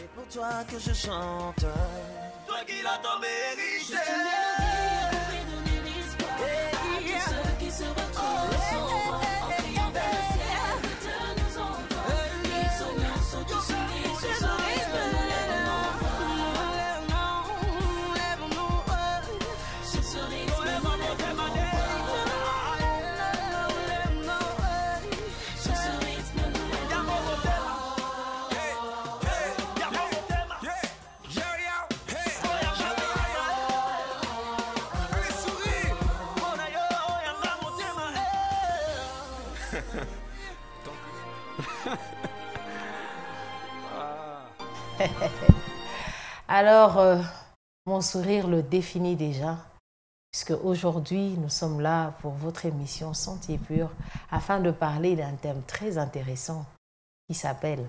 C'est pour toi que je chante. Toi qui l'as tant mérité. Juste une mélodie pouvait donner l'espoir à tous ceux qui se retrouvent sans voix en criant vers le ciel. Dieu nous envoie. Ils sont tous unis sur ce rythme. Sur ce rythme, sur ce rythme, Alors, mon sourire le définit déjà, puisque aujourd'hui, nous sommes là pour votre émission Sentier Pur, afin de parler d'un thème très intéressant qui s'appelle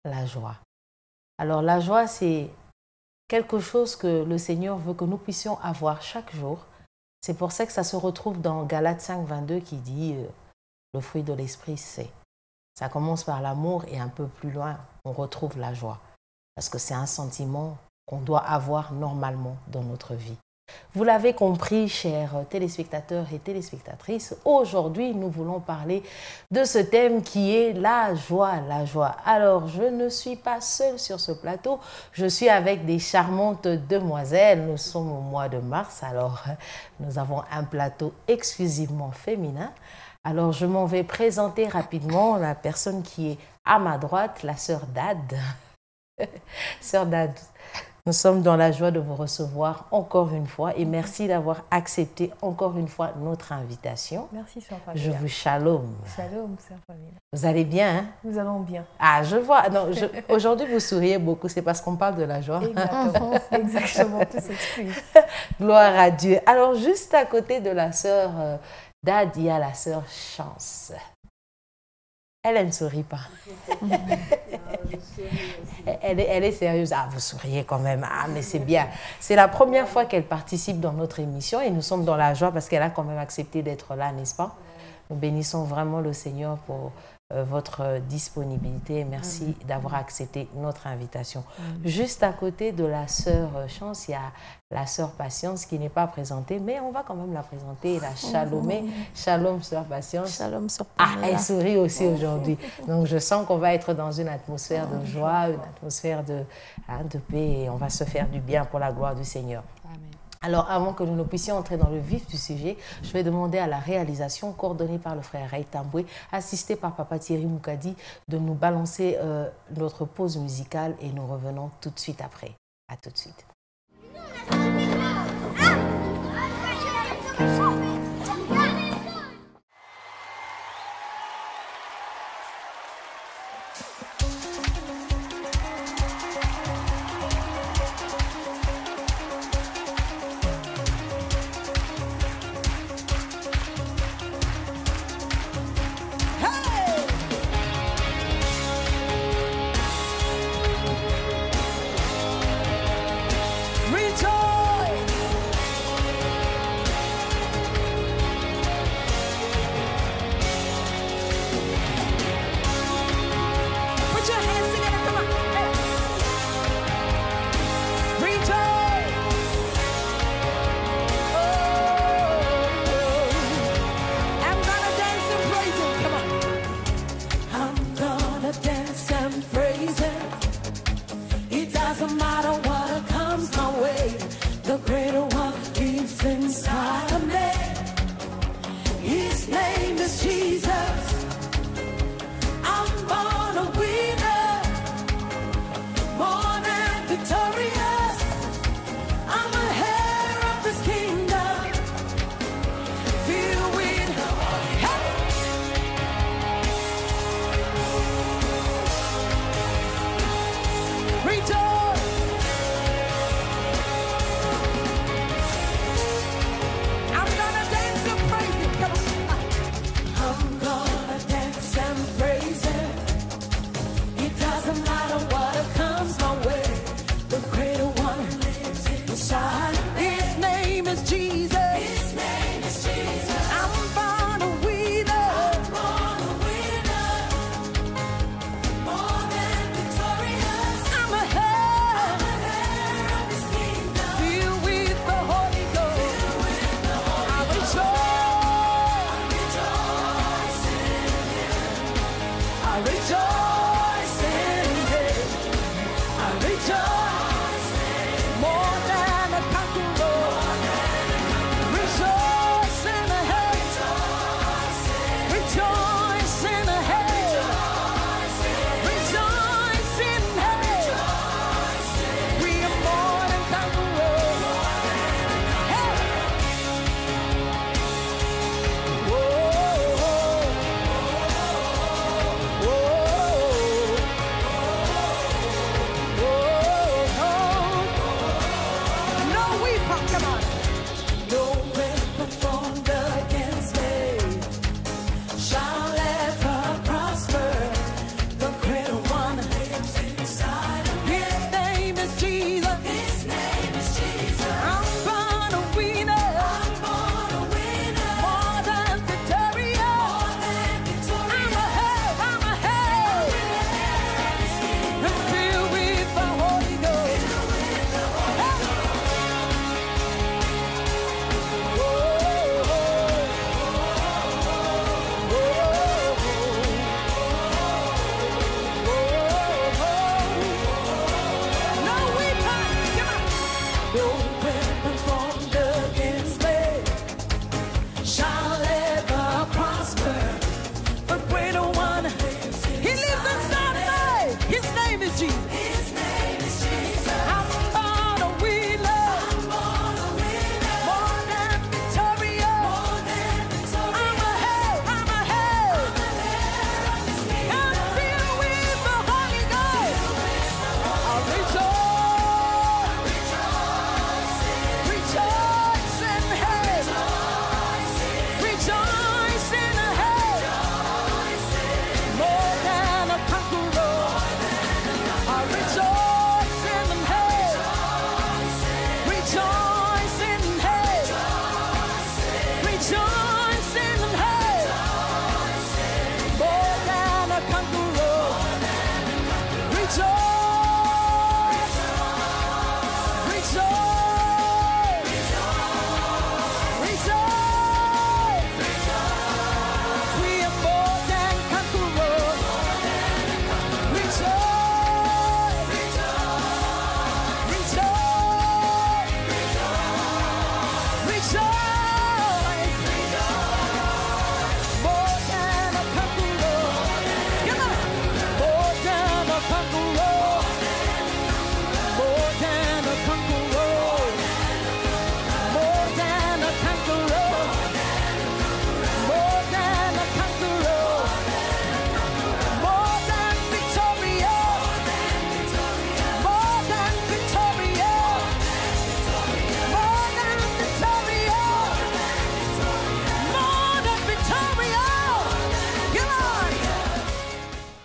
la joie. Alors, la joie, c'est quelque chose que le Seigneur veut que nous puissions avoir chaque jour. C'est pour ça que ça se retrouve dans Galates 5, 22 qui dit le fruit de l'esprit, c'est. Ça commence par l'amour et un peu plus loin, on retrouve la joie. Parce que c'est un sentiment qu'on doit avoir normalement dans notre vie. Vous l'avez compris, chers téléspectateurs et téléspectatrices, aujourd'hui, nous voulons parler de ce thème qui est la joie, la joie. Alors, je ne suis pas seule sur ce plateau, je suis avec des charmantes demoiselles. Nous sommes au mois de mars, alors nous avons un plateau exclusivement féminin. Alors, je m'en vais présenter rapidement la personne qui est à ma droite, la sœur Dad. Sœur Dad, nous sommes dans la joie de vous recevoir encore une fois et merci d'avoir accepté encore une fois notre invitation. Merci, sœur Pamela. Je vous shalom. Shalom, sœur Pamela. Vous allez bien, hein? Nous allons bien. Ah, je vois. Non, aujourd'hui, vous souriez beaucoup. C'est parce qu'on parle de la joie. Exactement, exactement. Tout s'explique. Gloire à Dieu. Alors, juste à côté de la sœur Dad, il y a la sœur Chance. Elle ne sourit pas. Elle est sérieuse. Ah, vous souriez quand même. Ah, mais c'est bien. C'est la première fois qu'elle participe dans notre émission et nous sommes dans la joie parce qu'elle a quand même accepté d'être là, n'est-ce pas? Nous bénissons vraiment le Seigneur pour votre disponibilité et merci d'avoir accepté notre invitation. Juste à côté de la sœur Chance, il y a la sœur Patience qui n'est pas présentée, mais on va quand même la présenter, la Chalomé. Shalom, sœur Patience. Shalom, sœur Ah, Pamela. elle sourit aussi aujourd'hui. Donc, je sens qu'on va être dans une atmosphère de joie, une atmosphère de paix et on va se faire du bien pour la gloire du Seigneur. Amen. Alors, avant que nous ne puissions entrer dans le vif du sujet, je vais demander à la réalisation coordonnée par le frère Ray Tamboué, assisté par Papa Thierry Moukadi, de nous balancer notre pause musicale et nous revenons tout de suite après. À tout de suite. Rejoice!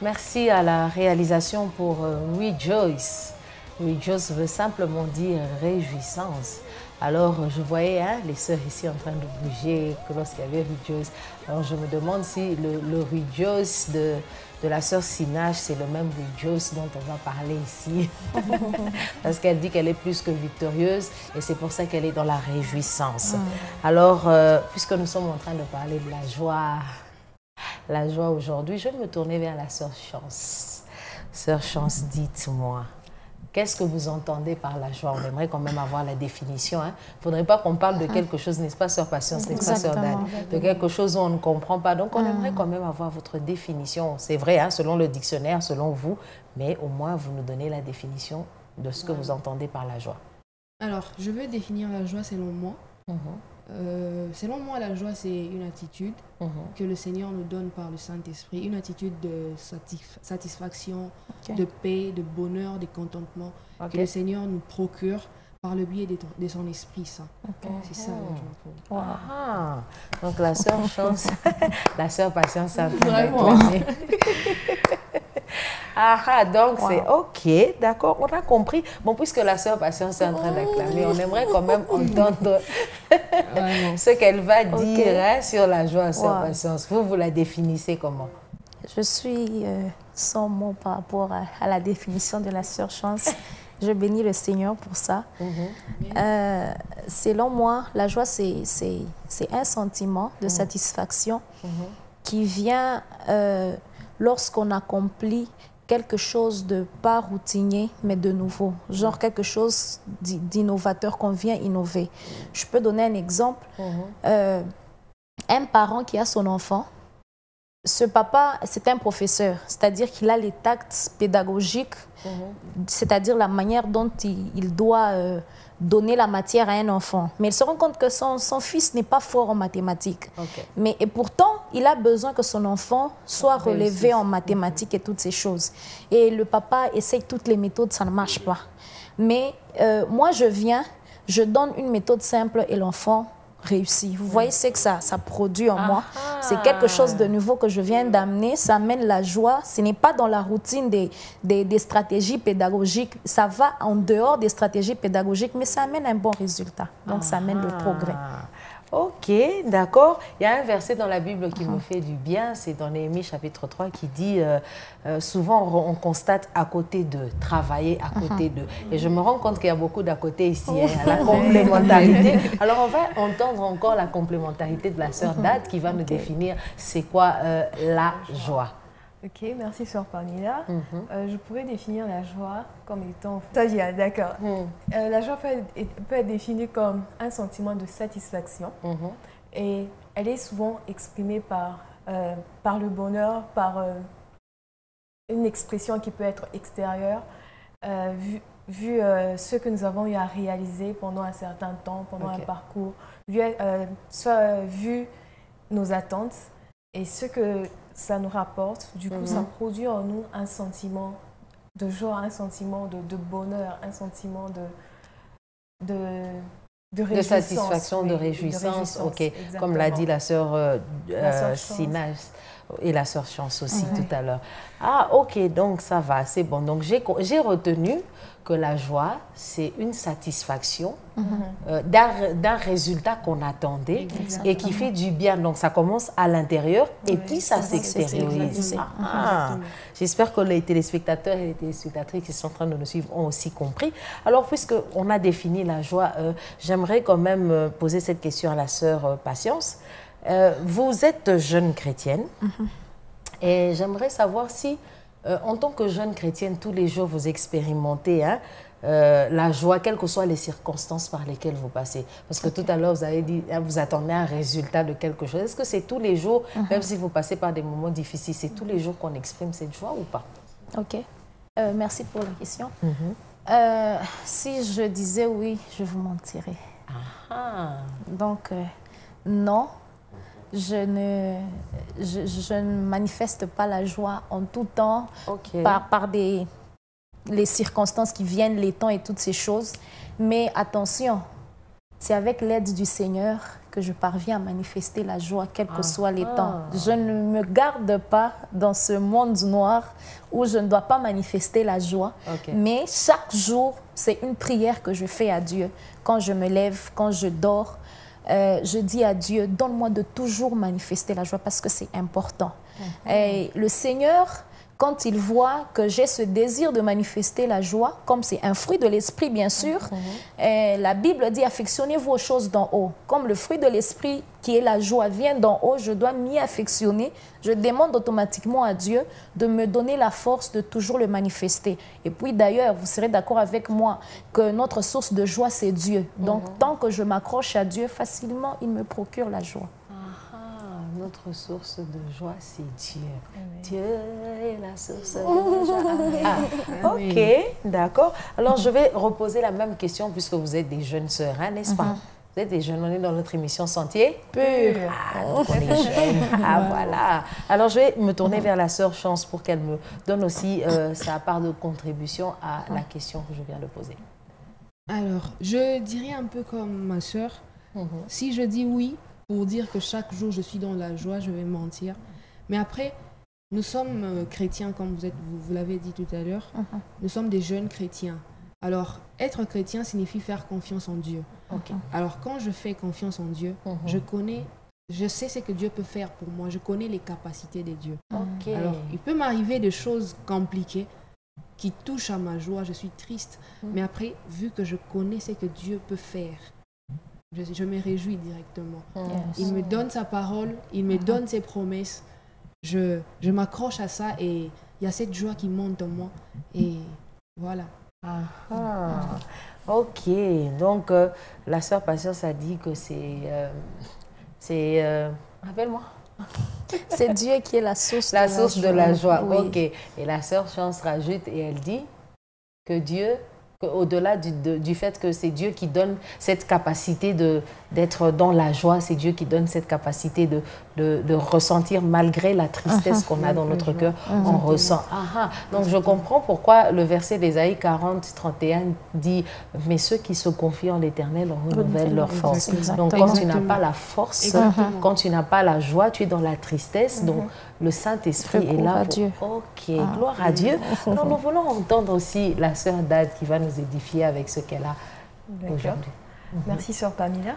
Merci à la réalisation pour Rejoice. Rejoice veut simplement dire réjouissance. Alors, je voyais les sœurs ici en train de bouger lorsqu'il y avait Rejoice. Alors, je me demande si le Rejoice de la sœur Sinach, c'est le même Rejoice dont on va parler ici. Parce qu'elle dit qu'elle est plus que victorieuse et c'est pour ça qu'elle est dans la réjouissance. Alors, puisque nous sommes en train de parler de la joie aujourd'hui, je vais me tourner vers la sœur Chance. Sœur Chance, dites-moi. Qu'est-ce que vous entendez par la joie? On aimerait quand même avoir la définition. Il ne faudrait pas qu'on parle de quelque chose, n'est-ce pas, sœur Patience, n'est-ce pas, sœur Dan? De quelque chose où on ne comprend pas. Donc, on aimerait quand même avoir votre définition. C'est vrai, selon le dictionnaire, selon vous, mais au moins, vous nous donnez la définition de ce que vous entendez par la joie. Alors, je vais définir la joie selon moi. Selon moi, la joie, c'est une attitude que le Seigneur nous donne par le Saint-Esprit, une attitude de satisfaction, de paix, de bonheur, de contentement que le Seigneur nous procure par le biais de son Esprit Saint. C'est ça la joie pour moi. Donc la sœur Chance, la sœur Patience, a Vraiment. Donc c'est OK, d'accord, on a compris. Bon, puisque la sœur Patience est en train d'acclamer, on aimerait quand même entendre ce qu'elle va dire sur la joie, sœur Patience. Vous la définissez comment? Je suis sans mots par rapport à la définition de la sœur Chance. Je bénis le Seigneur pour ça. Selon moi, la joie, c'est un sentiment de satisfaction qui vient lorsqu'on accomplit quelque chose de pas routinier, mais de nouveau. Genre quelque chose d'innovateur qu'on vient innover. Je peux donner un exemple. Un parent qui a son enfant, ce papa, c'est un professeur, c'est-à-dire qu'il a les tacts pédagogiques, c'est-à-dire la manière dont il doit donner la matière à un enfant. Mais il se rend compte que son fils n'est pas fort en mathématiques. Et pourtant, il a besoin que son enfant soit relevé en mathématiques et toutes ces choses. Et le papa essaye toutes les méthodes, ça ne marche pas. Mais moi, je donne une méthode simple et l'enfant réussit. Vous voyez, c'est que ça produit en moi. C'est quelque chose de nouveau que je viens d'amener. Ça amène la joie. Ce n'est pas dans la routine des stratégies pédagogiques. Ça va en dehors des stratégies pédagogiques, mais ça amène un bon résultat. Donc, ça amène le progrès. OK, d'accord. Il y a un verset dans la Bible qui me fait du bien, c'est dans Néhémie chapitre 3 qui dit souvent on constate à côté de, travailler à côté de. Et je me rends compte qu'il y a beaucoup d'à côté ici, la complémentarité. Alors on va entendre encore la complémentarité de la sœur Dad qui va nous définir c'est quoi la joie. Ok, merci sœur Pamela. Je pourrais définir la joie comme étant... C'est-à-dire, d'accord. La joie peut être définie comme un sentiment de satisfaction et elle est souvent exprimée par le bonheur, par une expression qui peut être extérieure, vu ce que nous avons eu à réaliser pendant un certain temps, pendant un parcours, vu nos attentes et ce que ça nous rapporte. Du coup, ça produit en nous un sentiment de joie, un sentiment de bonheur, un sentiment de satisfaction, de réjouissance. OK, exactement. Comme l'a dit la sœur Sinach et la sœur Chance aussi tout à l'heure. OK, donc ça va, c'est bon. Donc j'ai retenu que la joie, c'est une satisfaction d'un résultat qu'on attendait et qui fait du bien. Donc ça commence à l'intérieur et puis ça s'extériorise. J'espère que les téléspectateurs et les téléspectatrices qui sont en train de nous suivre ont aussi compris. Alors puisqu'on a défini la joie, j'aimerais quand même poser cette question à la sœur Patience. Vous êtes jeune chrétienne et j'aimerais savoir si, en tant que jeune chrétienne, tous les jours vous expérimentez la joie, quelles que soient les circonstances par lesquelles vous passez. Parce que tout à l'heure, vous avez dit, vous attendez un résultat de quelque chose. Est-ce que c'est tous les jours, même si vous passez par des moments difficiles, c'est tous les jours qu'on exprime cette joie ou pas? OK. Merci pour la question. Si je disais oui, je vous mentirais. Donc, non. Je ne manifeste pas la joie en tout temps par les circonstances qui viennent, les temps et toutes ces choses. Mais attention, c'est avec l'aide du Seigneur que je parviens à manifester la joie, quels que soient les temps. Je ne me garde pas dans ce monde noir où je ne dois pas manifester la joie. Mais chaque jour, c'est une prière que je fais à Dieu. Quand je me lève, quand je dors, je dis à Dieu, donne-moi de toujours manifester la joie parce que c'est important. Et le Seigneur, quand il voit que j'ai ce désir de manifester la joie, comme c'est un fruit de l'esprit bien sûr, la Bible dit affectionnez-vous aux choses d'en haut. Comme le fruit de l'esprit qui est la joie vient d'en haut, je dois m'y affectionner. Je demande automatiquement à Dieu de me donner la force de toujours le manifester. Et puis d'ailleurs, vous serez d'accord avec moi que notre source de joie c'est Dieu. Donc tant que je m'accroche à Dieu, facilement il me procure la joie. Notre source de joie, c'est Dieu. Dieu est la source de joie. Ok, d'accord. Alors, je vais reposer la même question puisque vous êtes des jeunes sœurs, hein, n'est-ce pas? Vous êtes des jeunes, on est dans notre émission Sentier Pur. Donc on est jeunes. Voilà. Alors, je vais me tourner vers la sœur Chance pour qu'elle me donne aussi sa part de contribution à la question que je viens de poser. Alors, je dirais un peu comme ma sœur. Si je dis oui, pour dire que chaque jour je suis dans la joie, je vais mentir. Mais après, nous sommes chrétiens, comme vous l'avez dit tout à l'heure. Nous sommes des jeunes chrétiens. Alors, être chrétien signifie faire confiance en Dieu. Alors, quand je fais confiance en Dieu, je sais ce que Dieu peut faire pour moi. Je connais les capacités de Dieu. Alors, il peut m'arriver des choses compliquées qui touchent à ma joie. Je suis triste. Mais après, vu que je connais ce que Dieu peut faire, je me réjouis directement. Il me donne sa parole, il me donne ses promesses. Je m'accroche à ça et il y a cette joie qui monte en moi. Et voilà. Ok, donc la sœur Patience a dit que c'est rappelle-moi. C'est Dieu qui est la source de la joie. Ok. Et la sœur Chance rajoute et elle dit que Dieu, au-delà du fait que c'est Dieu qui donne cette capacité d'être dans la joie, c'est Dieu qui donne cette capacité de ressentir malgré la tristesse qu'on a dans notre cœur, on ressent. Donc je comprends pourquoi le verset d'Ésaïe 40-31 dit « Mais ceux qui se confient en l'Éternel renouvellent leur force ». Donc quand tu n'as pas la force, quand tu n'as pas la joie, tu es dans la tristesse, donc le Saint-Esprit est là pour... Ok, gloire à Dieu. Alors nous voulons entendre aussi la sœur Dad qui va nous édifier avec ce qu'elle a aujourd'hui. Merci sœur Pamela.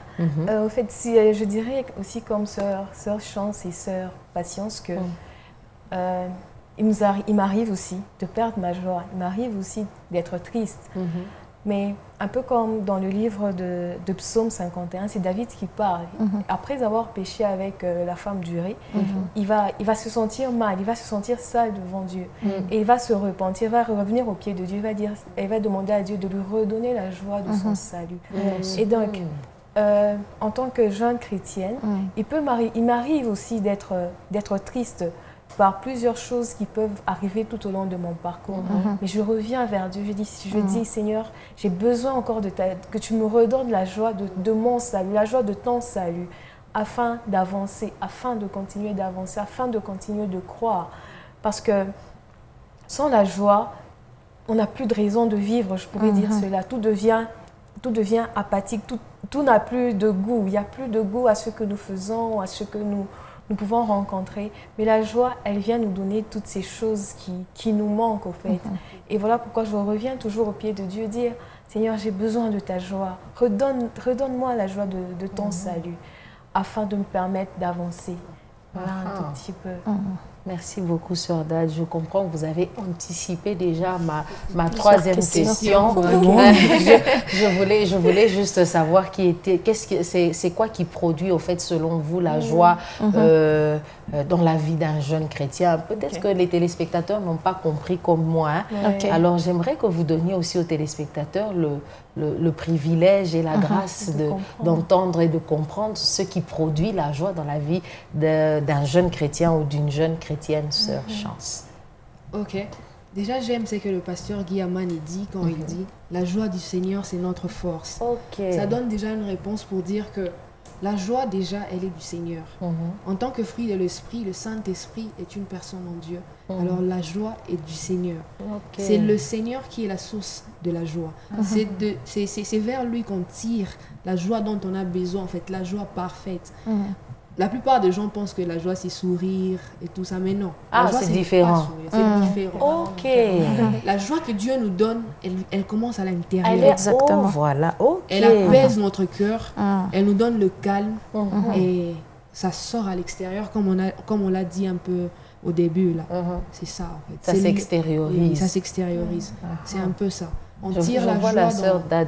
Au fait, je dirais aussi comme sœur Chance et sœur Patience que il m'arrive aussi de perdre ma joie, il m'arrive aussi d'être triste. Mais un peu comme dans le livre de Psaume 51, c'est David qui parle. Après avoir péché avec la femme d'Urée, il va se sentir mal, il va se sentir sale devant Dieu. Et il va se repentir, il va revenir au pied de Dieu, il va demander à Dieu de lui redonner la joie de son salut. Et donc, en tant que jeune chrétienne, il m'arrive aussi d'être triste par plusieurs choses qui peuvent arriver tout au long de mon parcours. Mais je reviens vers Dieu, je dis Seigneur, j'ai besoin encore que tu me redonnes la joie de mon salut, la joie de ton salut, afin d'avancer, afin de continuer d'avancer, afin de continuer de croire. Parce que sans la joie, on n'a plus de raison de vivre, je pourrais dire cela. Tout devient apathique, tout n'a plus de goût. Il n'y a plus de goût à ce que nous faisons, à ce que nous pouvons rencontrer. Mais la joie, elle vient nous donner toutes ces choses qui nous manquent, au fait. Et voilà pourquoi je reviens toujours au pied de Dieu, dire, Seigneur, j'ai besoin de ta joie. Redonne-moi la joie de ton salut, afin de me permettre d'avancer. Voilà un tout petit peu. Merci beaucoup, sœur Dad. Je comprends que vous avez anticipé déjà ma troisième question. Je voulais juste savoir c'est quoi qui produit, au fait, selon vous, la joie dans la vie d'un jeune chrétien. Peut-être que les téléspectateurs n'ont pas compris comme moi. Alors, j'aimerais que vous donniez aussi aux téléspectateurs le privilège et la grâce d'entendre et de comprendre ce qui produit la joie dans la vie d'un jeune chrétien ou d'une jeune chrétienne, sœur Chance. Ok. Déjà, j'aime ce que le pasteur Guy Amani dit quand il dit « La joie du Seigneur, c'est notre force ». Ça donne déjà une réponse pour dire que La joie, déjà, elle est du Seigneur. En tant que fruit de l'Esprit, le Saint-Esprit est une personne en Dieu. Alors la joie est du Seigneur. C'est le Seigneur qui est la source de la joie. C'est vers lui qu'on tire la joie dont on a besoin, en fait, la joie parfaite. La plupart des gens pensent que la joie, c'est sourire et tout ça, mais non. Ah, c'est différent. C'est différent. Ok. La joie que Dieu nous donne, elle commence à l'intérieur. Exactement. Oh, voilà. Ok. Elle apaise notre cœur, elle nous donne le calme et ça sort à l'extérieur, comme on l'a dit un peu au début. Là. C'est ça, en fait. Ça s'extériorise. Oui, ça s'extériorise. C'est un peu ça. On Je tire la vois joie la sœur d'Ad.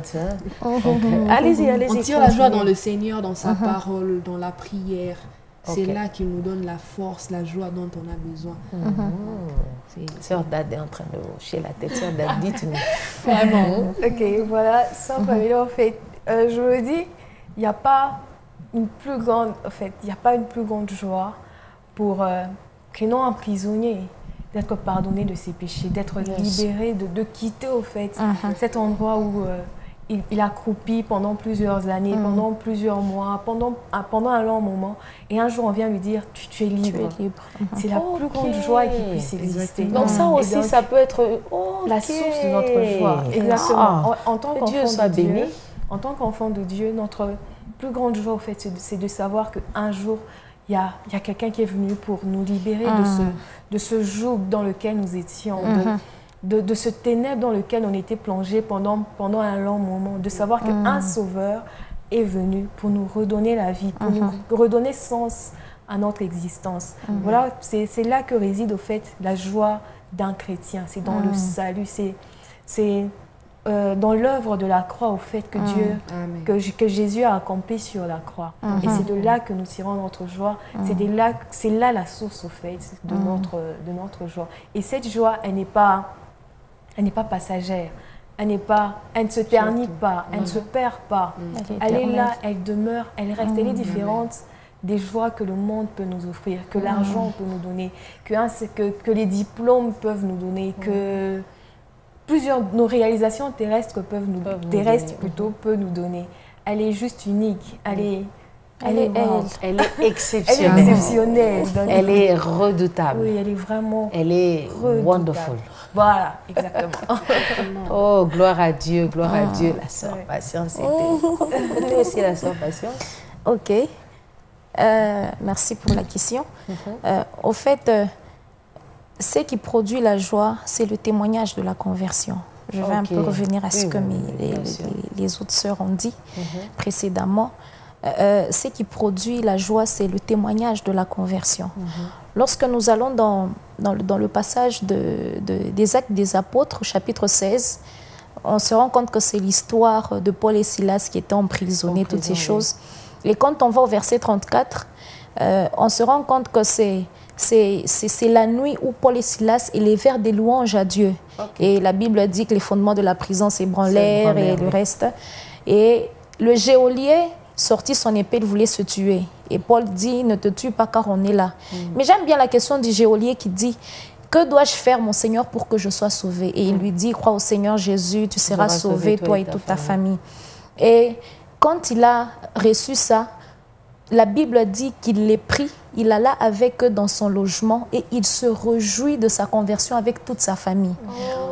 Allez-y, allez-y. On tire la joie dans le Seigneur, dans sa parole, dans la prière. C'est là qu'il nous donne la force, la joie dont on a besoin. Sœur Dad est en train de hocher la tête. Sœur Dad, dites-nous. Vraiment. Ok, voilà. Sœur Pamela, en fait, je me dis, il n'y a pas une plus grande, en fait, il n'y a pas une plus grande joie pour que non un prisonnier d'être pardonné de ses péchés, d'être libéré, de quitter, au fait, cet endroit où il a croupi pendant plusieurs années, pendant plusieurs mois, pendant un long moment. Et un jour, on vient lui dire, tu es libre. C'est la plus grande joie qui puisse exister. Donc ça aussi, donc, ça peut être la source de notre joie. Exactement. En tant qu'enfant de Dieu, en tant qu'enfant de Dieu, notre plus grande joie, au fait, c'est de savoir qu'un jour, il y a quelqu'un qui est venu pour nous libérer de ce joug dans lequel nous étions, de ce ténèbre dans lequel on était plongé pendant un long moment, de savoir qu'un sauveur est venu pour nous redonner la vie, pour nous redonner sens à notre existence. Voilà, c'est là que réside, au fait, la joie d'un chrétien. C'est dans le salut, c'est dans l'œuvre de la croix, au fait que Dieu, que Jésus a accompli sur la croix. Et c'est de là que nous tirons notre joie. C'est là la source, au fait, de notre joie. Et cette joie, elle n'est pas passagère. Elle ne se ternit pas, elle ne se perd pas. Elle est là, elle demeure, elle reste. Elle est différente des joies que le monde peut nous offrir, que l'argent peut nous donner, que les diplômes peuvent nous donner, que nos réalisations terrestres peuvent nous donner. Elle est juste unique. Elle est exceptionnelle. Elle est exceptionnelle. Elle est redoutable. Oui, elle est vraiment. Elle est wonderful. Voilà, exactement. Oh, gloire à Dieu, la sœur Patience. C'était aussi la sœur Patience. Ok. Merci pour la question. Au fait, ce qui produit la joie, c'est le témoignage de la conversion. Je vais un peu revenir à ce que les autres sœurs ont dit précédemment. Ce qui produit la joie, c'est le témoignage de la conversion. Lorsque nous allons dans le passage des Actes des Apôtres, chapitre 16, on se rend compte que c'est l'histoire de Paul et Silas qui étaient emprisonnés, toutes ces choses. Et quand on va au verset 34, on se rend compte que c'est la nuit où Paul et Silas élevèrent des louanges à Dieu. Et la Bible dit que les fondements de la prison s'ébranlèrent et le reste. Et le geôlier sortit son épée, il voulait se tuer. Et Paul dit, ne te tue pas car on est là. Mais j'aime bien la question du geôlier qui dit, que dois-je faire, mon Seigneur, pour que je sois sauvé? Et il lui dit, crois au Seigneur Jésus, tu seras sauvé, toi et toute ta famille. Et quand il a reçu ça, la Bible dit qu'il les prit, il alla avec eux dans son logement et il se réjouit de sa conversion avec toute sa famille.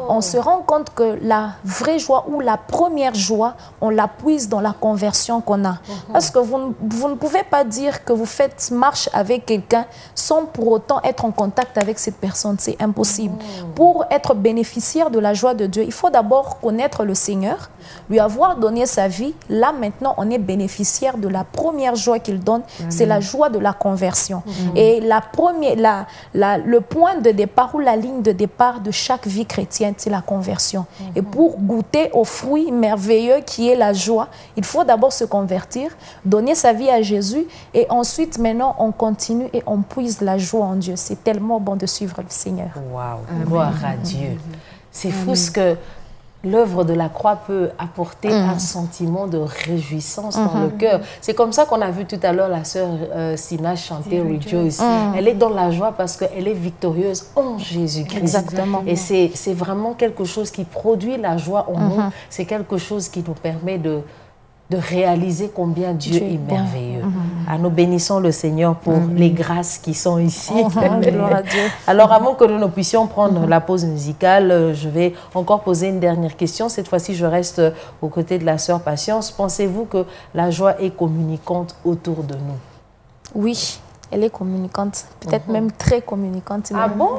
On se rend compte que la vraie joie ou la première joie, on la puise dans la conversion qu'on a. Parce que vous ne pouvez pas dire que vous faites marche avec quelqu'un sans pour autant être en contact avec cette personne. C'est impossible. Pour être bénéficiaire de la joie de Dieu, il faut d'abord connaître le Seigneur, lui avoir donné sa vie. Là, maintenant, on est bénéficiaire de la première joie qu'il donne. C'est la joie de la conversion. Et le point de départ ou la ligne de départ de chaque vie chrétienne, c'est la conversion. Et pour goûter au fruit merveilleux qui est la joie, il faut d'abord se convertir, donner sa vie à Jésus et ensuite, maintenant, on continue et on puise la joie en Dieu. C'est tellement bon de suivre le Seigneur. Waouh, gloire à Dieu. C'est fou ce que l'œuvre de la croix peut apporter un sentiment de réjouissance dans le cœur. C'est comme ça qu'on a vu tout à l'heure la sœur Sina chanter Rejoice. Elle est dans la joie parce qu'elle est victorieuse en Jésus-Christ. Exactement. Et c'est vraiment quelque chose qui produit la joie en nous. C'est quelque chose qui nous permet de réaliser combien Dieu est merveilleux. Nous bénissons le Seigneur pour les grâces qui sont ici. Gloire à Dieu. Alors, avant que nous puissions prendre la pause musicale, je vais encore poser une dernière question. Cette fois-ci, je reste aux côtés de la sœur Patience. Pensez-vous que la joie est communicante autour de nous? Oui, elle est communicante, peut-être même très communicante. Ah bon?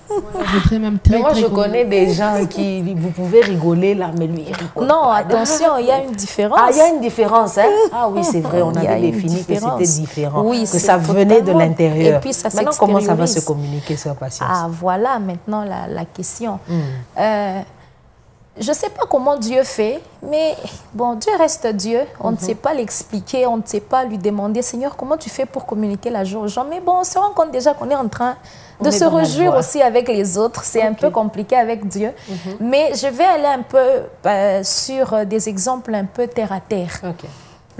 Moi, je connais des gens qui, vous pouvez rigoler là, mais lui, il rigole. Non, attention, il y a une différence. Ah, il y a une différence, hein? Ah oui, c'est vrai, on avait défini que c'était différent, oui, que ça venait de l'intérieur. Et puis ça maintenant, comment ça va se communiquer, sœur Patience? Ah, voilà maintenant la question. Je ne sais pas comment Dieu fait, mais bon, Dieu reste Dieu. On ne sait pas l'expliquer, on ne sait pas lui demander, Seigneur, comment tu fais pour communiquer la joie aux gens? Mais bon, on se rend compte déjà qu'on est en train de se réjouir aussi avec les autres. C'est un peu compliqué avec Dieu. Mais je vais aller un peu sur des exemples un peu terre à terre.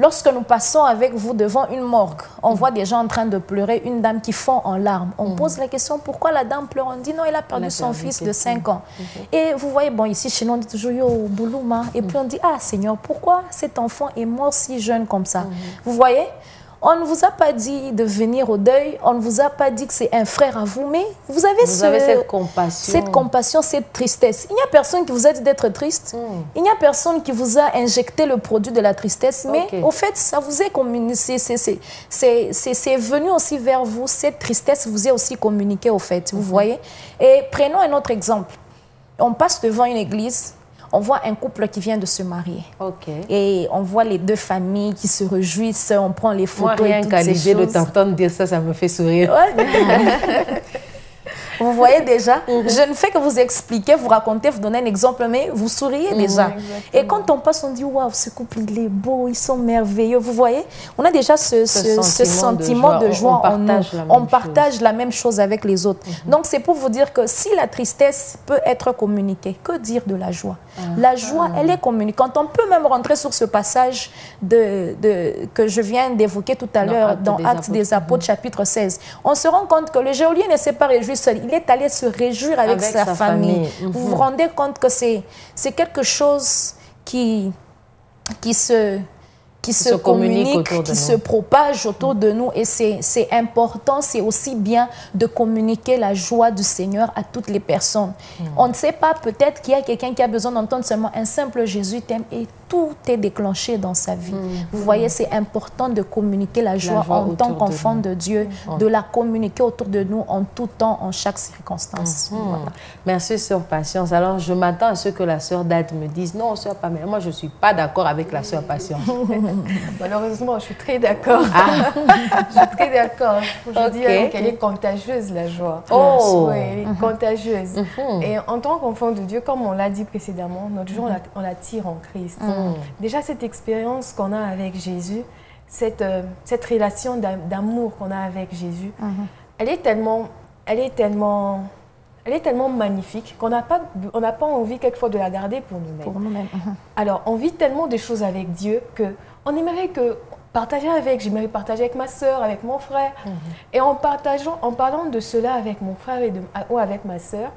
Lorsque nous passons avec vous devant une morgue, on voit des gens en train de pleurer, une dame qui fond en larmes. On pose la question, pourquoi la dame pleure? On dit non, elle a perdu son fils de 5 ans. Et vous voyez, bon, ici chez nous, on dit toujours yo, Boulouma. Et puis on dit, ah Seigneur, pourquoi cet enfant est mort si jeune comme ça? Vous voyez? On ne vous a pas dit de venir au deuil, on ne vous a pas dit que c'est un frère à vous, mais vous avez cette compassion. Cette compassion, cette tristesse. Il n'y a personne qui vous a dit d'être triste. Il n'y a personne qui vous a injecté le produit de la tristesse, mais au fait, ça vous est communiqué. C'est venu aussi vers vous, cette tristesse vous est aussi communiquée au fait, vous voyez. Et prenons un autre exemple. On passe devant une église. On voit un couple qui vient de se marier. Et on voit les deux familles qui se réjouissent, on prend les photos. Moi, rien qu'à l'idée de t'entendre dire ça, ça me fait sourire. Vous voyez déjà, je ne fais que vous expliquer, vous raconter, vous donner un exemple, mais vous souriez déjà. Et quand on passe, on dit, waouh, ce couple, il est beau, ils sont merveilleux. Vous voyez, on a déjà ce sentiment de joie en nous. On partage la même chose avec les autres. Donc, c'est pour vous dire que si la tristesse peut être communiquée, que dire de la joie? La joie, elle est communicante. On peut même rentrer sur ce passage que je viens d'évoquer tout à l'heure dans Actes des Apôtres, chapitre 16. On se rend compte que le geôlier ne s'est pas réjoui seul. Il est allé se réjouir avec sa famille. Vous vous rendez compte que c'est quelque chose qui se communique, qui se propage autour de nous. Et c'est important, c'est aussi bien de communiquer la joie du Seigneur à toutes les personnes. On ne sait pas, peut-être qu'il y a quelqu'un qui a besoin d'entendre seulement un simple Jésus t'aime et tout est déclenché dans sa vie. Vous voyez, c'est important de communiquer la joie en tant qu'enfant de Dieu, de la communiquer autour de nous en tout temps, en chaque circonstance. Voilà. Merci, sœur Patience. Alors, je m'attends à ce que la sœur Date me dise, non, sœur Pamela, moi, je ne suis pas d'accord avec la sœur Patience. Malheureusement, je suis très d'accord. Je suis très d'accord. Je dis qu'elle est contagieuse, la joie. Oui, elle est contagieuse. Et en tant qu'enfant de Dieu, comme on l'a dit précédemment, notre joie, on la tire en Christ. Déjà, cette expérience qu'on a avec Jésus, cette relation d'amour qu'on a avec Jésus, elle est tellement magnifique qu'on n'a pas envie quelquefois de la garder pour nous-mêmes. Alors, on vit tellement de choses avec Dieu qu'on aimerait j'aimerais partager avec ma soeur, avec mon frère. Et en parlant de cela avec mon frère ou avec ma soeur,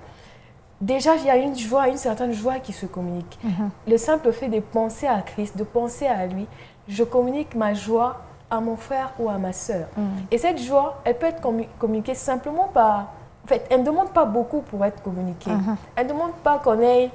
déjà, il y a une certaine joie qui se communique. Le simple fait de penser à Christ, de penser à lui, je communique ma joie à mon frère ou à ma soeur. Et cette joie, elle peut être communiquée simplement par... En fait, elle ne demande pas beaucoup pour être communiquée. Elle ne demande pas qu'on ait,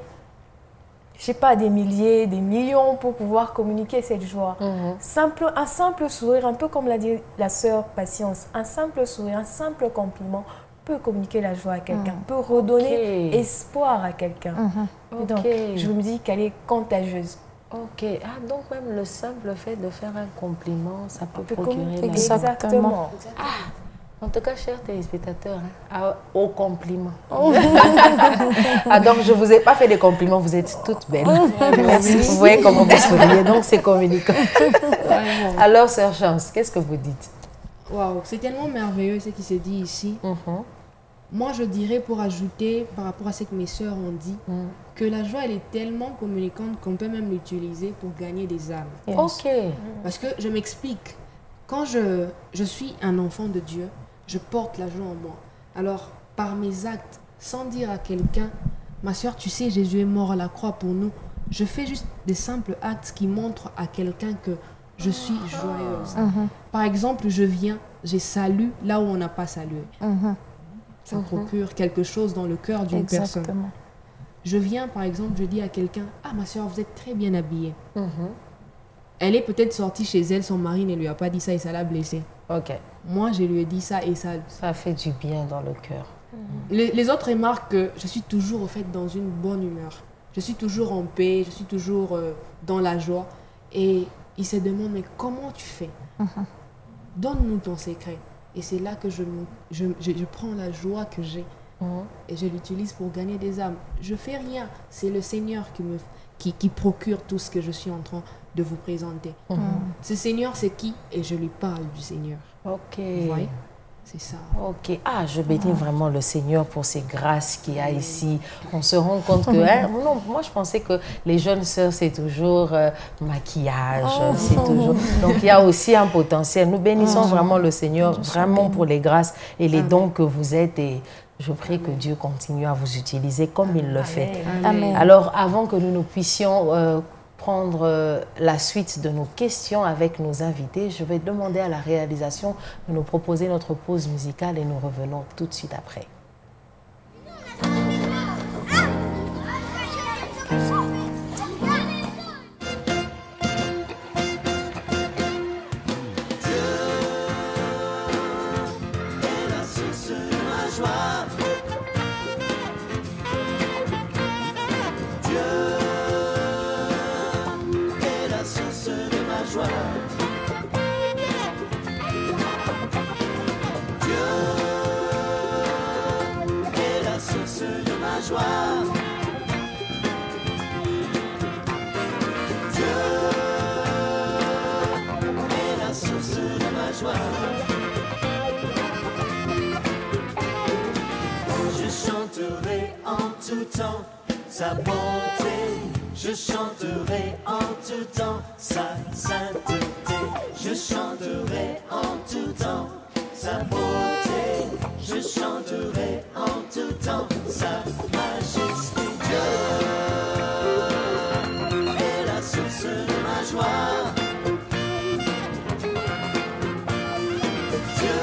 je ne sais pas, des milliers, des millions pour pouvoir communiquer cette joie. Un simple sourire, un peu comme l'a dit la sœur Patience, un simple sourire, un simple compliment peut communiquer la joie à quelqu'un, peut redonner espoir à quelqu'un. Donc, je me dis qu'elle est contagieuse. Donc même le simple fait de faire un compliment, ça peut procurer la Exactement. En tout cas, chers téléspectateurs, au compliment. Donc, je ne vous ai pas fait des compliments, vous êtes toutes belles. Merci. Vous voyez comment vous souriez, donc c'est communicant. Alors, sœur Chance, qu'est-ce que vous dites? Waouh, c'est tellement merveilleux ce qui se dit ici. Moi, je dirais, pour ajouter, par rapport à ce que mes sœurs ont dit, que la joie, elle est tellement communicante qu'on peut même l'utiliser pour gagner des âmes. Parce que je m'explique. Quand je suis un enfant de Dieu, je porte la joie en moi. Alors, par mes actes, sans dire à quelqu'un, ma soeur, tu sais, Jésus est mort à la croix pour nous. Je fais juste des simples actes qui montrent à quelqu'un que je suis joyeuse. Par exemple, je viens, j'ai salué là où on n'a pas salué. Ça procure quelque chose dans le cœur d'une personne. Je viens, par exemple, je dis à quelqu'un, ah ma soeur, vous êtes très bien habillée. Elle est peut-être sortie chez elle, son mari ne lui a pas dit ça et ça l'a blessée. Moi, je lui ai dit ça et ça fait du bien dans le cœur. Les autres remarquent que je suis toujours au fait dans une bonne humeur. Je suis toujours en paix, je suis toujours dans la joie. Et ils se demandent, mais comment tu fais? Donne-nous ton secret. Et c'est là que je prends la joie que j'ai et je l'utilise pour gagner des âmes. Je fais rien, c'est le Seigneur qui procure tout ce que je suis en train de vous présenter. Ce Seigneur, c'est qui? Et je lui parle du Seigneur. Vous voyez? C'est ça. Je bénis vraiment le Seigneur pour ces grâces qu'il y a ici. On se rend compte que... non, moi, je pensais que les jeunes sœurs, c'est toujours maquillage. C'est toujours... Donc, il y a aussi un potentiel. Nous bénissons vraiment le Seigneur, vraiment pour les grâces et les dons que vous êtes. Et je prie que Dieu continue à vous utiliser comme il le fait. Amen. Alors, avant que nous puissions... prendre la suite de nos questions avec nos invités, je vais demander à la réalisation de nous proposer notre pause musicale et nous revenons tout de suite après. Sa bonté, je chanterai en tout temps sa sainteté, je chanterai en tout temps sa beauté, je chanterai en tout temps sa majesté. Dieu est la source de ma joie. Dieu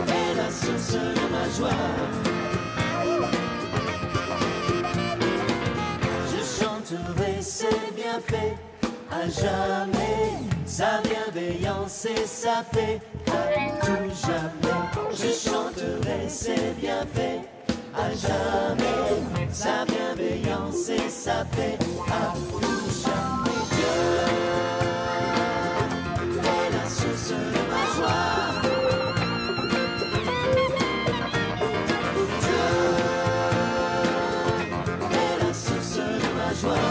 est la source de ma joie. Ses bienfaits à jamais, sa bienveillance et sa paix à tout jamais. Je chanterai ses bienfaits à jamais, sa bienveillance et sa paix à tout jamais. Dieu est la source de ma joie. Dieu est la source de ma joie.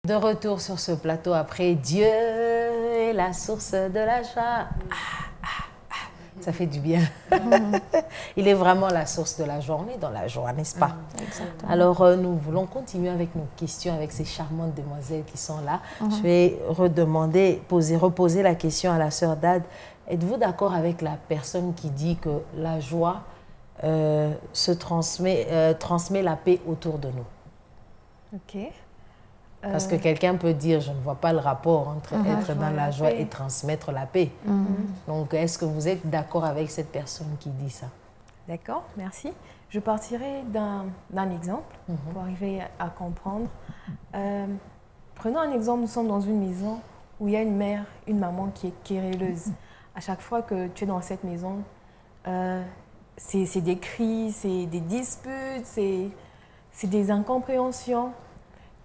De retour sur ce plateau après Dieu est la source de la joie. Ça fait du bien. Il est vraiment la source de la joie. On est dans la joie, n'est-ce pas? Exactement. Alors, nous voulons continuer avec nos questions, avec ces charmantes demoiselles qui sont là. Je vais reposer la question à la sœur Dad. Êtes-vous d'accord avec la personne qui dit que la joie transmet la paix autour de nous? Ok. Parce que quelqu'un peut dire, je ne vois pas le rapport entre être dans la joie et transmettre la paix. Donc, est-ce que vous êtes d'accord avec cette personne qui dit ça? D'accord, merci. Je partirai d'un exemple pour arriver à comprendre. Prenons un exemple, nous sommes dans une maison où il y a une mère, une maman qui est querelleuse. À chaque fois que tu es dans cette maison, c'est des cris, c'est des disputes, c'est des incompréhensions.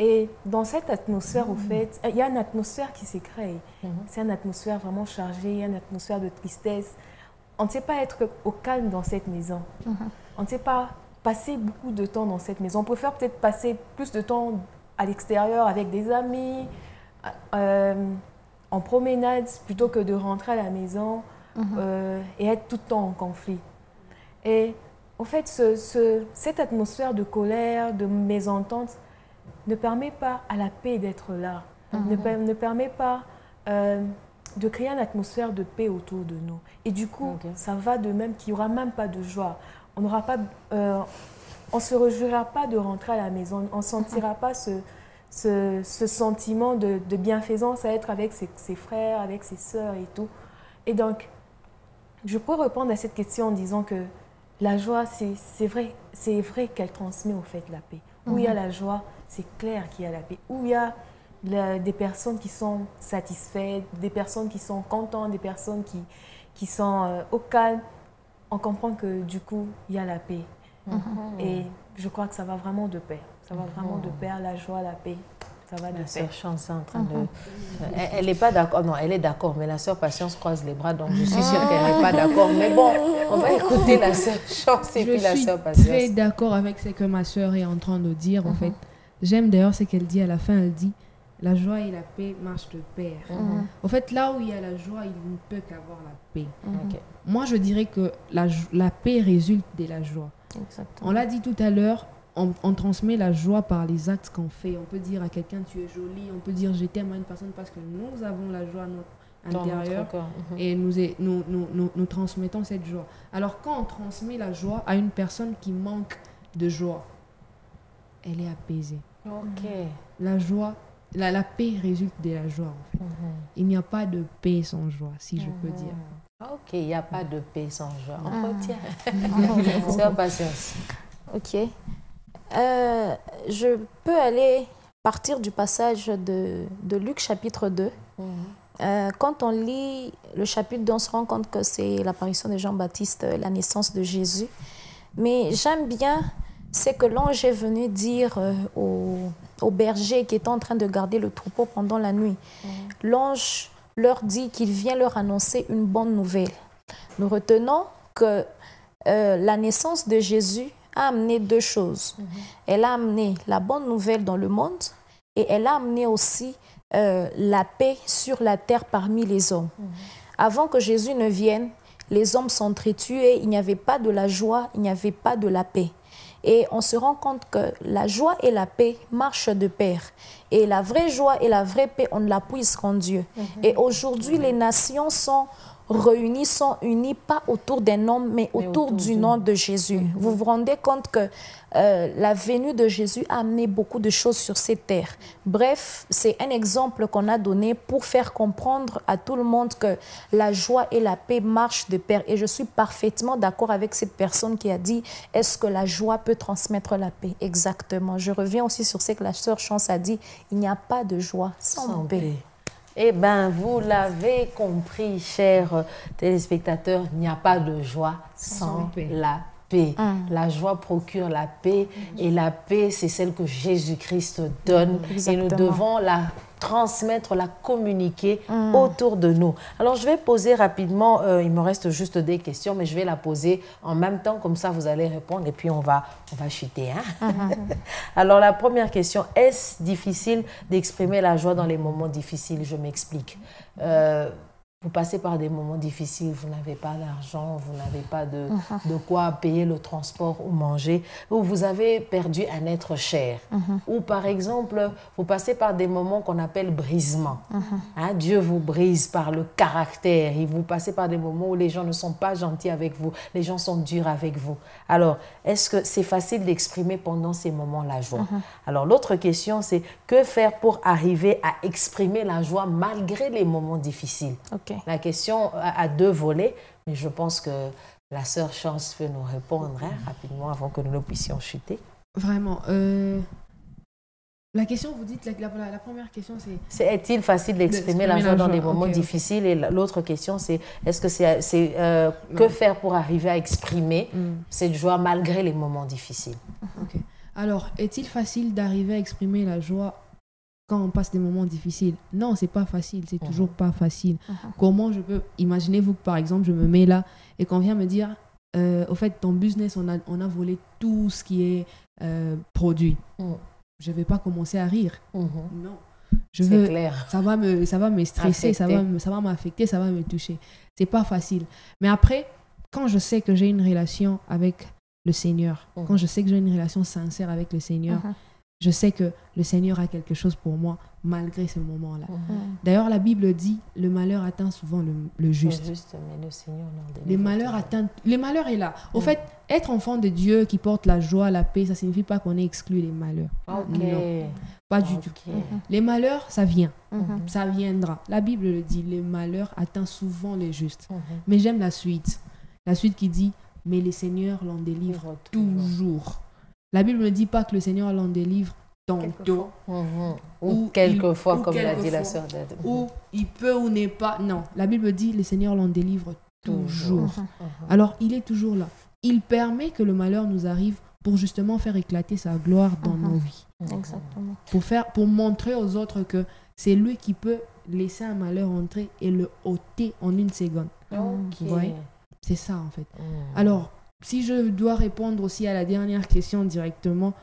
Et dans cette atmosphère, au fait, il y a une atmosphère qui s'est créée. C'est une atmosphère vraiment chargée, il y a une atmosphère de tristesse. On ne sait pas être au calme dans cette maison. On ne sait pas passer beaucoup de temps dans cette maison. On préfère peut-être passer plus de temps à l'extérieur avec des amis, en promenade, plutôt que de rentrer à la maison et être tout le temps en conflit. Et en fait, cette atmosphère de colère, de mésentente, ne permet pas à la paix d'être là, ne permet pas de créer une atmosphère de paix autour de nous. Et du coup, ça va de même qu'il n'y aura même pas de joie. On ne se réjouira pas de rentrer à la maison, on ne sentira pas ce sentiment de bienfaisance à être avec ses frères, avec ses sœurs et tout. Et donc, je peux répondre à cette question en disant que la joie, c'est vrai qu'elle transmet au fait la paix. Où il y a la joie, c'est clair qu'il y a la paix. Où il y a des personnes qui sont satisfaites, des personnes qui sont contentes, des personnes qui sont au calme, on comprend que du coup, il y a la paix. Et je crois que ça va vraiment de pair. Ça va vraiment de pair, la joie, la paix. Ça va de pair. La sœur Chance est en train de... Elle n'est pas d'accord. Non, elle est d'accord, mais la sœur Patience croise les bras, donc je suis sûre qu'elle n'est pas d'accord. Mais bon, on va écouter la sœur Chance et puis la sœur Patience. Je suis très d'accord avec ce que ma sœur est en train de dire, en fait. J'aime d'ailleurs ce qu'elle dit à la fin. Elle dit, la joie et la paix marchent de pair. En fait, là où il y a la joie, il ne peut qu'avoir la paix. Moi, je dirais que la paix résulte de la joie. Exactement. On l'a dit tout à l'heure, on transmet la joie par les actes qu'on fait. On peut dire à quelqu'un, tu es jolie. On peut dire, je t'aime à une personne parce que nous avons la joie à notre intérieur. Et nous transmettons cette joie. Alors, quand on transmet la joie à une personne qui manque de joie, elle est apaisée. La joie, la paix résulte de la joie, en fait. Il n'y a pas de paix sans joie, si je peux dire. Ok, il n'y a pas de paix sans joie. On retient. Sœur Patience. Ok. Je peux aller partir du passage de Luc chapitre 2. Quand on lit le chapitre 2, on se rend compte que c'est l'apparition de Jean-Baptiste, la naissance de Jésus. Mais j'aime bien ce que l'ange est venu dire aux bergers qui étaient en train de garder le troupeau pendant la nuit. L'ange leur dit qu'il vient leur annoncer une bonne nouvelle. Nous retenons que la naissance de Jésus a amené deux choses. Elle a amené la bonne nouvelle dans le monde et elle a amené aussi la paix sur la terre parmi les hommes. Avant que Jésus ne vienne, les hommes s'entretuaient, il n'y avait pas de la joie, il n'y avait pas de la paix. Et on se rend compte que la joie et la paix marchent de pair. Et la vraie joie et la vraie paix, on ne la puise qu'en Dieu. Et aujourd'hui, les nations sont réunis, sont unis, pas autour d'un homme, mais autour du nom de Jésus. Vous vous rendez compte que la venue de Jésus a amené beaucoup de choses sur cette terre. Bref, c'est un exemple qu'on a donné pour faire comprendre à tout le monde que la joie et la paix marchent de pair. Et je suis parfaitement d'accord avec cette personne qui a dit, est-ce que la joie peut transmettre la paix? Exactement. Je reviens aussi sur ce que la sœur Chance a dit, il n'y a pas de joie sans paix. Eh bien, vous l'avez compris, chers téléspectateurs, il n'y a pas de joie sans la paix. La joie procure la paix et la paix, c'est celle que Jésus-Christ donne. Exactement. Et nous devons la transmettre, la communiquer autour de nous. Alors, je vais poser rapidement, il me reste juste des questions, mais je vais la poser en même temps, comme ça vous allez répondre et puis on va chuter. Hein? Alors, la première question, est-ce difficile d'exprimer la joie dans les moments difficiles? Je m'explique. vous passez par des moments difficiles, vous n'avez pas d'argent, vous n'avez pas de quoi payer le transport ou manger, ou vous avez perdu un être cher. Ou par exemple, vous passez par des moments qu'on appelle brisement. Hein, Dieu vous brise par le caractère, et vous passez par des moments où les gens ne sont pas gentils avec vous, les gens sont durs avec vous. Alors, est-ce que c'est facile d'exprimer pendant ces moments la joie? Alors, l'autre question, c'est que faire pour arriver à exprimer la joie malgré les moments difficiles? La question a deux volets, mais je pense que la sœur Chance peut nous répondre rapidement avant que nous ne puissions chuter. Vraiment. La question, vous dites, la première question, c'est... Est-il facile d'exprimer la joie dans des moments difficiles? Et l'autre question, c'est est-ce que que faire pour arriver à exprimer cette joie malgré les moments difficiles? Alors, est-il facile d'arriver à exprimer la joie quand on passe des moments difficiles? Non, c'est pas facile, c'est toujours pas facile. Comment je peux... Imaginez-vous que par exemple, je me mets là et qu'on vient me dire, au fait, ton business, on a volé tout ce qui est produit. Je vais pas commencer à rire. Non. C'est clair. Ça va me stresser, ça va m'affecter, ça va me toucher. C'est pas facile. Mais après, quand je sais que j'ai une relation avec le Seigneur, quand je sais que j'ai une relation sincère avec le Seigneur, je sais que le Seigneur a quelque chose pour moi malgré ce moment-là. D'ailleurs, la Bible dit le malheur atteint souvent le juste. Mais le Seigneur les malheurs est là. Au fait, être enfant de Dieu qui porte la joie, la paix, ça ne signifie pas qu'on est exclu les malheurs. Non, pas du tout. Les malheurs, ça vient. Ça viendra. La Bible le dit, les malheurs atteignent souvent les justes. Mais j'aime la suite. La suite qui dit, mais le Seigneur l'en délivre toujours. La Bible ne dit pas que le Seigneur l'en délivre tantôt. Ou quelquefois, comme l'a dit la sœur d'Adam. Ou il peut ou n'est pas. Non, la Bible dit le Seigneur l'en délivre toujours. Alors, il est toujours là. Il permet que le malheur nous arrive pour justement faire éclater sa gloire dans nos vies. Exactement. Pour montrer aux autres que c'est lui qui peut laisser un malheur entrer et le ôter en une seconde. Vous voyez? C'est ça, en fait. Alors, si je dois répondre aussi à la dernière question directement,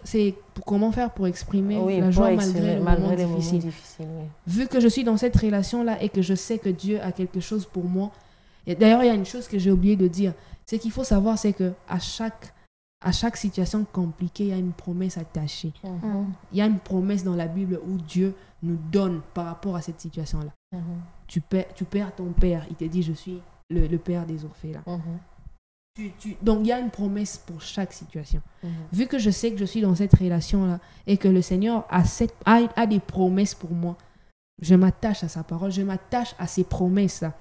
c'est comment faire pour exprimer la joie malgré les moments difficiles. Vu que je suis dans cette relation-là et que je sais que Dieu a quelque chose pour moi, et d'ailleurs, il y a une chose que j'ai oublié de dire, c'est qu'il faut savoir, c'est qu'à chaque situation compliquée, il y a une promesse attachée. Il y a une promesse dans la Bible où Dieu nous donne par rapport à cette situation-là. Tu perds ton père, il te dit, je suis le père des orphelins. Donc, il y a une promesse pour chaque situation. Vu que je sais que je suis dans cette relation-là et que le Seigneur a des promesses pour moi, je m'attache à sa parole, je m'attache à ses promesses-là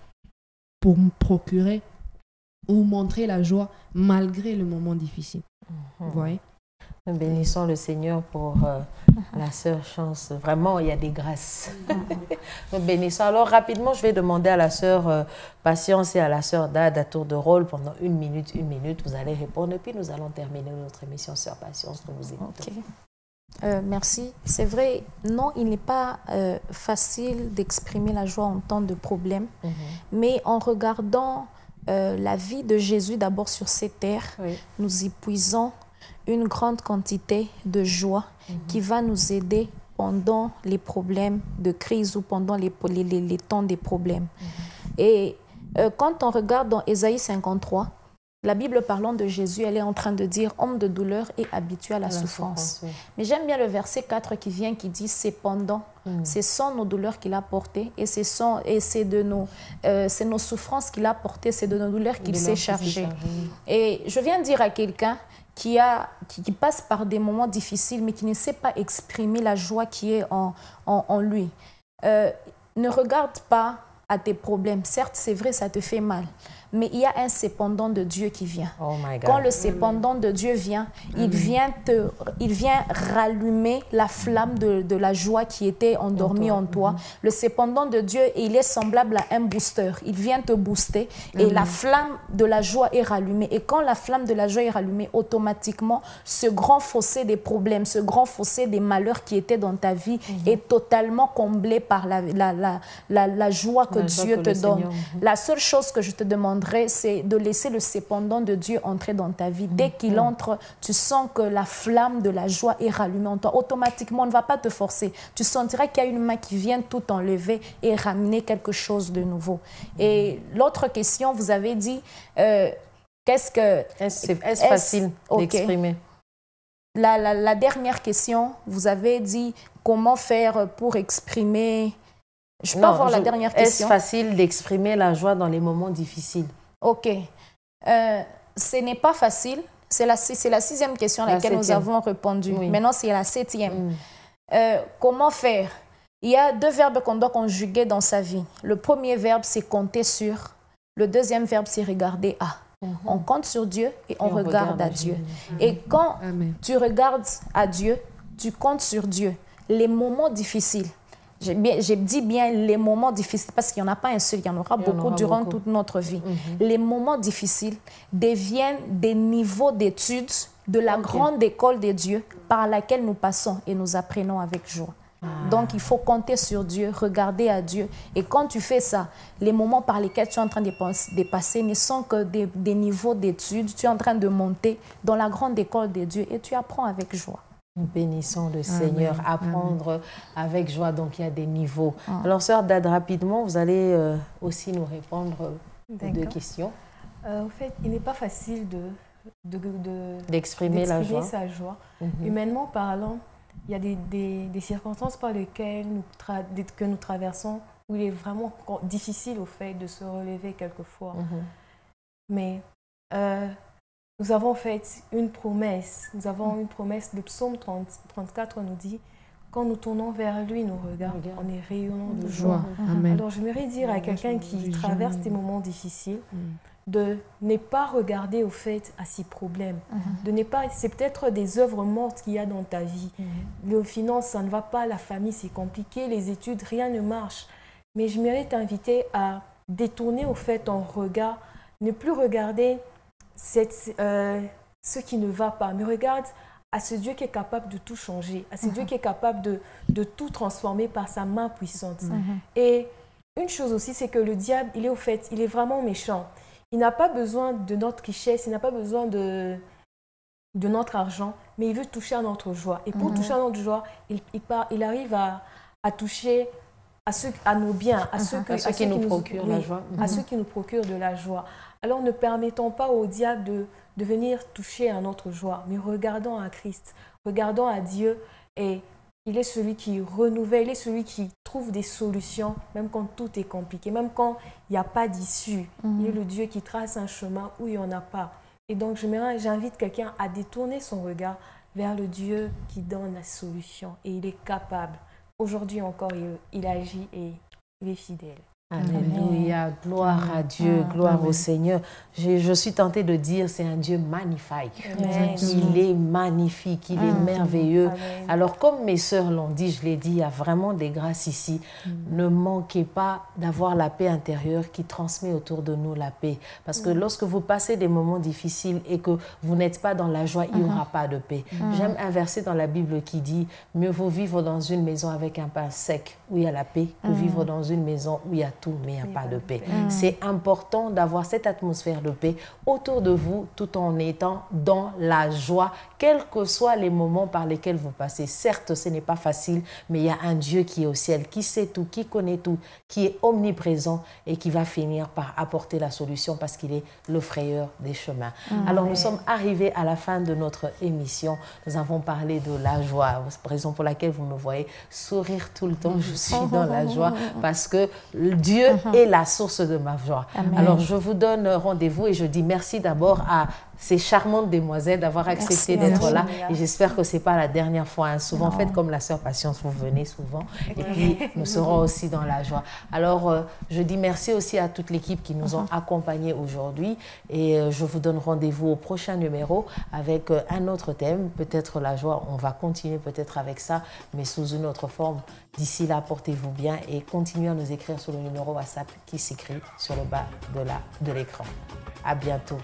pour me procurer ou montrer la joie malgré le moment difficile. Vous voyez? Nous bénissons le Seigneur pour la sœur Chance. Vraiment, il y a des grâces. Nous bénissons. Alors, rapidement, je vais demander à la sœur Patience et à la sœur Dad à tour de rôle pendant une minute. Vous allez répondre et puis nous allons terminer notre émission. Sœur Patience, nous vous écoutons. Merci. C'est vrai, non, il n'est pas facile d'exprimer la joie en temps de problème, mais en regardant la vie de Jésus d'abord sur cette terre, nous y puisons une grande quantité de joie qui va nous aider pendant les problèmes de crise ou pendant les temps des problèmes. Et quand on regarde dans Ésaïe 53, la Bible parlant de Jésus, elle est en train de dire « homme de douleur et habitué à la souffrance ». Mais j'aime bien le verset 4 qui vient, qui dit « cependant, ce sont nos douleurs qu'il a portées et c'est nos souffrances qu'il a portées, c'est de nos douleurs qu'il s'est chargé ». Et je viens dire à quelqu'un qui passe par des moments difficiles, mais qui ne sait pas exprimer la joie qui est en lui. Ne regarde pas à tes problèmes. Certes, c'est vrai, ça te fait mal. Mais il y a un cependant de Dieu qui vient. Oh my God. Quand le cependant de Dieu vient, il vient rallumer la flamme de la joie qui était endormie en toi. Le cependant de Dieu, il est semblable à un booster. Il vient te booster et la flamme de la joie est rallumée. Et quand la flamme de la joie est rallumée, automatiquement, ce grand fossé des problèmes, ce grand fossé des malheurs qui étaient dans ta vie est totalement comblé par la joie que Dieu te donne. La seule chose que je te demande recommanderais, c'est de laisser le cependant de Dieu entrer dans ta vie. Dès qu'il entre, tu sens que la flamme de la joie est rallumée en toi. Automatiquement, on ne va pas te forcer. Tu sentiras qu'il y a une main qui vient tout enlever et ramener quelque chose de nouveau. Et l'autre question, vous avez dit, Est-ce facile d'exprimer? La dernière question, vous avez dit comment faire pour exprimer... Je peux avoir la dernière question? Est-ce facile d'exprimer la joie dans les moments difficiles? Ok. Ce n'est pas facile. C'est la 6e question à laquelle nous avons répondu. Oui. Maintenant, c'est la 7e. Comment faire? Il y a 2 verbes qu'on doit conjuguer dans sa vie. Le premier verbe, c'est compter sur. Le deuxième verbe, c'est regarder à. On compte sur Dieu et on regarde à Dieu. Et quand tu regardes à Dieu, tu comptes sur Dieu. Les moments difficiles, j'ai dit bien les moments difficiles parce qu'il n'y en a pas un seul, il y en aura beaucoup durant toute notre vie. Les moments difficiles deviennent des niveaux d'études de la grande école de Dieu par laquelle nous passons et nous apprenons avec joie. Donc, il faut compter sur Dieu, regarder à Dieu. Et quand tu fais ça, les moments par lesquels tu es en train de passer ne sont que des niveaux d'études. Tu es en train de monter dans la grande école de Dieu et tu apprends avec joie. Nous bénissons le Seigneur, apprendre avec joie. Donc, il y a des niveaux. Alors, sœur Dad, rapidement, vous allez aussi nous répondre aux 2 questions. En fait, il n'est pas facile d'exprimer sa joie. Humainement parlant, il y a des circonstances par lesquelles que nous traversons où il est vraiment difficile au fait de se relever quelquefois. Mais nous avons fait une promesse. Nous avons une promesse. Le psaume 34 nous dit « Quand nous tournons vers lui, nos regards, on est rayonnants de joie. » Alors, j'aimerais dire à quelqu'un qui traverse des moments difficiles de ne pas regarder au fait à ses problèmes. C'est peut-être des œuvres mortes qu'il y a dans ta vie. Les finances, ça ne va pas, la famille, c'est compliqué, les études, rien ne marche. Mais j'aimerais t'inviter à détourner au fait ton regard, ne plus regarder ce qui ne va pas, mais regarde à ce Dieu qui est capable de tout changer, à ce Dieu qui est capable de tout transformer par sa main puissante. Et une chose aussi, c'est que le diable, il est vraiment méchant. Il n'a pas besoin de notre richesse, il n'a pas besoin de notre argent, mais il veut toucher à notre joie. Et pour toucher à notre joie, il arrive à toucher à nos biens, à ceux qui nous procurent la joie. À ceux qui nous procurent de la joie. Alors ne permettons pas au diable de venir toucher à notre joie, mais regardons à Christ, regardons à Dieu, et il est celui qui renouvelle, il est celui qui trouve des solutions, même quand tout est compliqué, même quand il n'y a pas d'issue. Il est le Dieu qui trace un chemin où il n'y en a pas. Et donc, j'invite quelqu'un à détourner son regard vers le Dieu qui donne la solution. Et il est capable. Aujourd'hui encore, il agit et il est fidèle. Alléluia, gloire à Dieu, gloire au Seigneur. Je suis tentée de dire, c'est un Dieu magnifique. Il est magnifique, il est merveilleux. Amen. Alors, comme mes sœurs l'ont dit, je l'ai dit, il y a vraiment des grâces ici. Ne manquez pas d'avoir la paix intérieure qui transmet autour de nous la paix. Parce que lorsque vous passez des moments difficiles et que vous n'êtes pas dans la joie, il n'y aura pas de paix. J'aime un verset dans la Bible qui dit, mieux vaut vivre dans une maison avec un pain sec où il y a la paix que vivre dans une maison où il y a tout, mais il n'y a pas de paix. C'est important d'avoir cette atmosphère de paix autour de vous, tout en étant dans la joie, quels que soient les moments par lesquels vous passez. Certes, ce n'est pas facile, mais il y a un Dieu qui est au ciel, qui sait tout, qui connaît tout, qui est omniprésent et qui va finir par apporter la solution parce qu'il est le frayeur des chemins. Alors, nous sommes arrivés à la fin de notre émission. Nous avons parlé de la joie, raison pour laquelle vous me voyez sourire tout le temps. Je suis dans la joie parce que Dieu est la source de ma joie. Amen. Alors, je vous donne rendez-vous et je dis merci d'abord à ces charmantes demoiselles d'avoir accepté d'être là. Et j'espère que ce n'est pas la dernière fois. Hein. Souvent, faites comme la sœur Patience, vous venez souvent. Et puis, nous serons aussi dans la joie. Alors, je dis merci aussi à toute l'équipe qui nous ont accompagnés aujourd'hui. Et je vous donne rendez-vous au prochain numéro avec un autre thème. Peut-être la joie, on va continuer peut-être avec ça, mais sous une autre forme. D'ici là, portez-vous bien et continuez à nous écrire sur le numéro WhatsApp qui s'écrit sur le bas de l'écran. À bientôt.